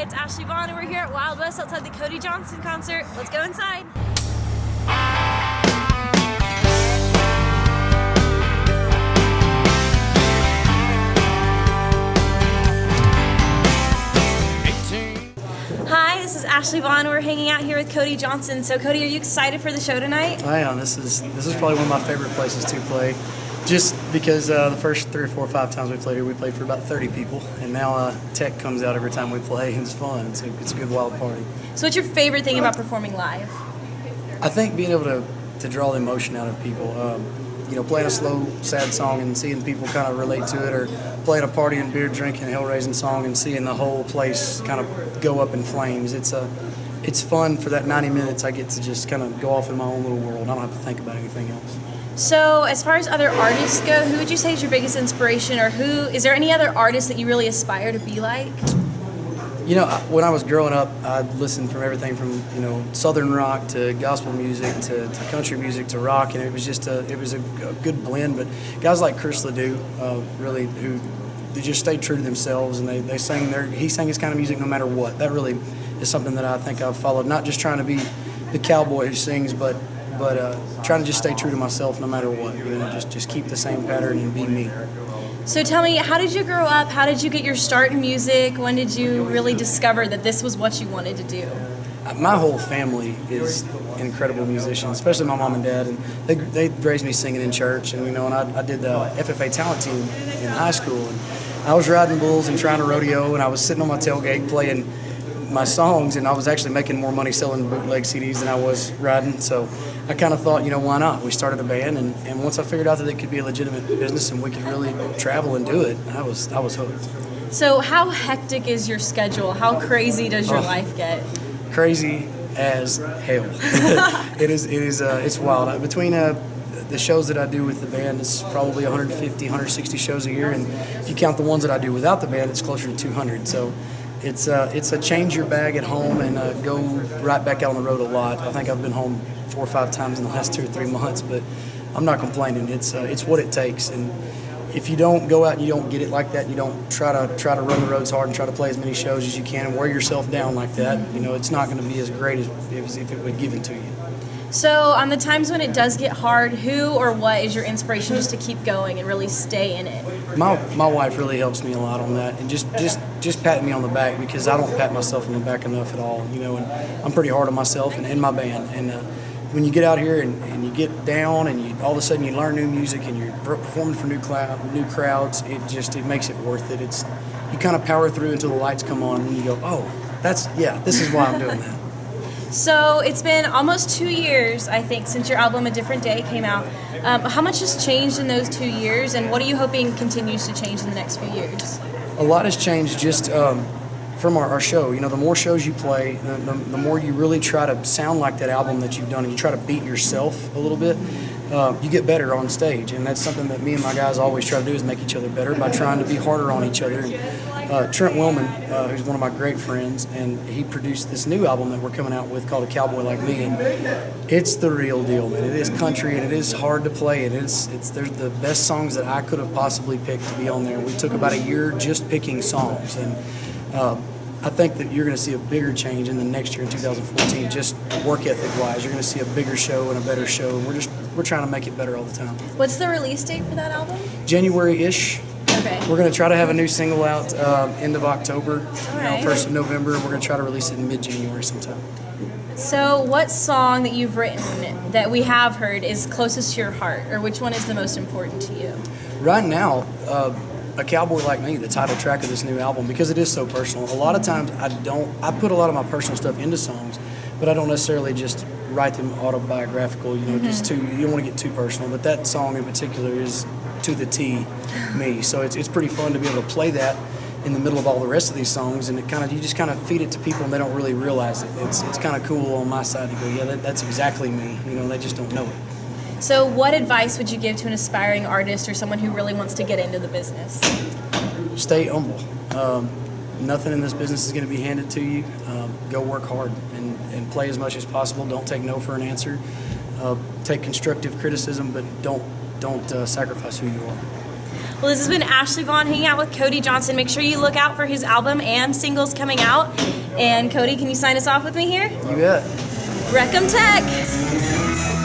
it's Ashley Vaughn, and we're here at Wild West outside the Cody Johnson concert. Let's go inside. Hi, this is Ashley Vaughn. We're hanging out here with Cody Johnson. So, Cody, are you excited for the show tonight? I am. This is probably one of my favorite places to play, just because the first 3 or 4 or 5 times we played here, we played for about 30 people, and now tech comes out every time we play, and it's fun. It's a good wild party. So, what's your favorite thing about performing live? I think being able to draw the emotion out of people. Playing a slow, sad song and seeing people kind of relate to it, or playing a party and beer drinking, hell-raising song and seeing the whole place kind of go up in flames. It's fun for that 90 minutes. I get to just kind of go off in my own little world. I don't have to think about anything else. So, as far as other artists go, who would you say is your biggest inspiration, or is there any other artist that you really aspire to be like? When I was growing up, I'd listen from everything from, Southern rock to gospel music to country music to rock, and it was a good blend. But guys like Chris Ledoux, really, who they just stayed true to themselves, and he sang his kind of music no matter what. That really is something that I think I've followed, not just trying to be the cowboy who sings, but trying to just stay true to myself no matter what. Just keep the same pattern and be me. So tell me, how did you grow up? How did you get your start in music? When did you really discover that this was what you wanted to do? My whole family is incredible musicians, especially my mom and dad, and they raised me singing in church, and I did the FFA talent team in high school, and I was riding bulls and trying to rodeo, and I was sitting on my tailgate playing my songs, and I was actually making more money selling bootleg CDs than I was riding. So I kind of thought, why not? We started a band, and once I figured out that it could be a legitimate business and we could really travel and do it, I was hooked. So how hectic is your schedule? How crazy does your life get? Crazy as hell. It's wild. Between the shows that I do with the band, it's probably 150, 160 shows a year, and if you count the ones that I do without the band, it's closer to 200. So it's a change your bag at home and go right back out on the road a lot. I think I've been home 4 or 5 times in the last 2 or 3 months, but I'm not complaining. It's what it takes, and if you don't go out and you don't get it like that, you don't try to run the roads hard and try to play as many shows as you can and wear yourself down like that, it's not going to be as great as if it were given to you. So on the times when it does get hard, who or what is your inspiration just to keep going and really stay in it? My wife really helps me a lot on that, and just patting me on the back, because I don't pat myself on the back enough at all, and I'm pretty hard on myself and in my band. And when you get out here and you get down and all of a sudden you learn new music and you're performing for new crowds, it makes it worth it. You kind of power through until the lights come on, and then you go, oh, this is why I'm doing that. So it's been almost 2 years, I think, since your album A Different Day came out. How much has changed in those 2 years, and what are you hoping continues to change in the next few years? A lot has changed just from our show. The more shows you play, the more you really try to sound like that album that you've done, and you try to beat yourself a little bit. You get better on stage, and that's something that me and my guys always try to do, is make each other better by trying to be harder on each other. And Trent Willman, who's one of my great friends, and he produced this new album that we're coming out with called A Cowboy Like Me, and it's the real deal, man. It is country, and it is hard to play, and there's the best songs that I could have possibly picked to be on there. We took about a year just picking songs, and I think that you're going to see a bigger change in the next year in 2014, just work ethic wise. You're going to see a bigger show and a better show, and we're trying to make it better all the time. What's the release date for that album? January-ish. Okay. We're going to try to have a new single out end of October, right. 1st of November, and we're going to try to release it in mid-January sometime. So what song that you've written that we have heard is closest to your heart, or which one is the most important to you? Right now, A Cowboy Like Me, the title track of this new album, because it is so personal. A lot of times I put a lot of my personal stuff into songs, but I don't necessarily just write them autobiographical, just you don't want to get too personal, but that song in particular is to the T me. So it's pretty fun to be able to play that in the middle of all the rest of these songs, and you just kind of feed it to people and they don't really realize it. It's kind of cool on my side to go, yeah, that's exactly me, they just don't know it. So what advice would you give to an aspiring artist or someone who really wants to get into the business? Stay humble. Nothing in this business is going to be handed to you. Go work hard and play as much as possible. Don't take no for an answer. Take constructive criticism, but don't sacrifice who you are. Well, this has been Ashley Vaughn hanging out with Cody Johnson. Make sure you look out for his album and singles coming out. And Cody, can you sign us off with me here? You bet. Wreck 'em Tech.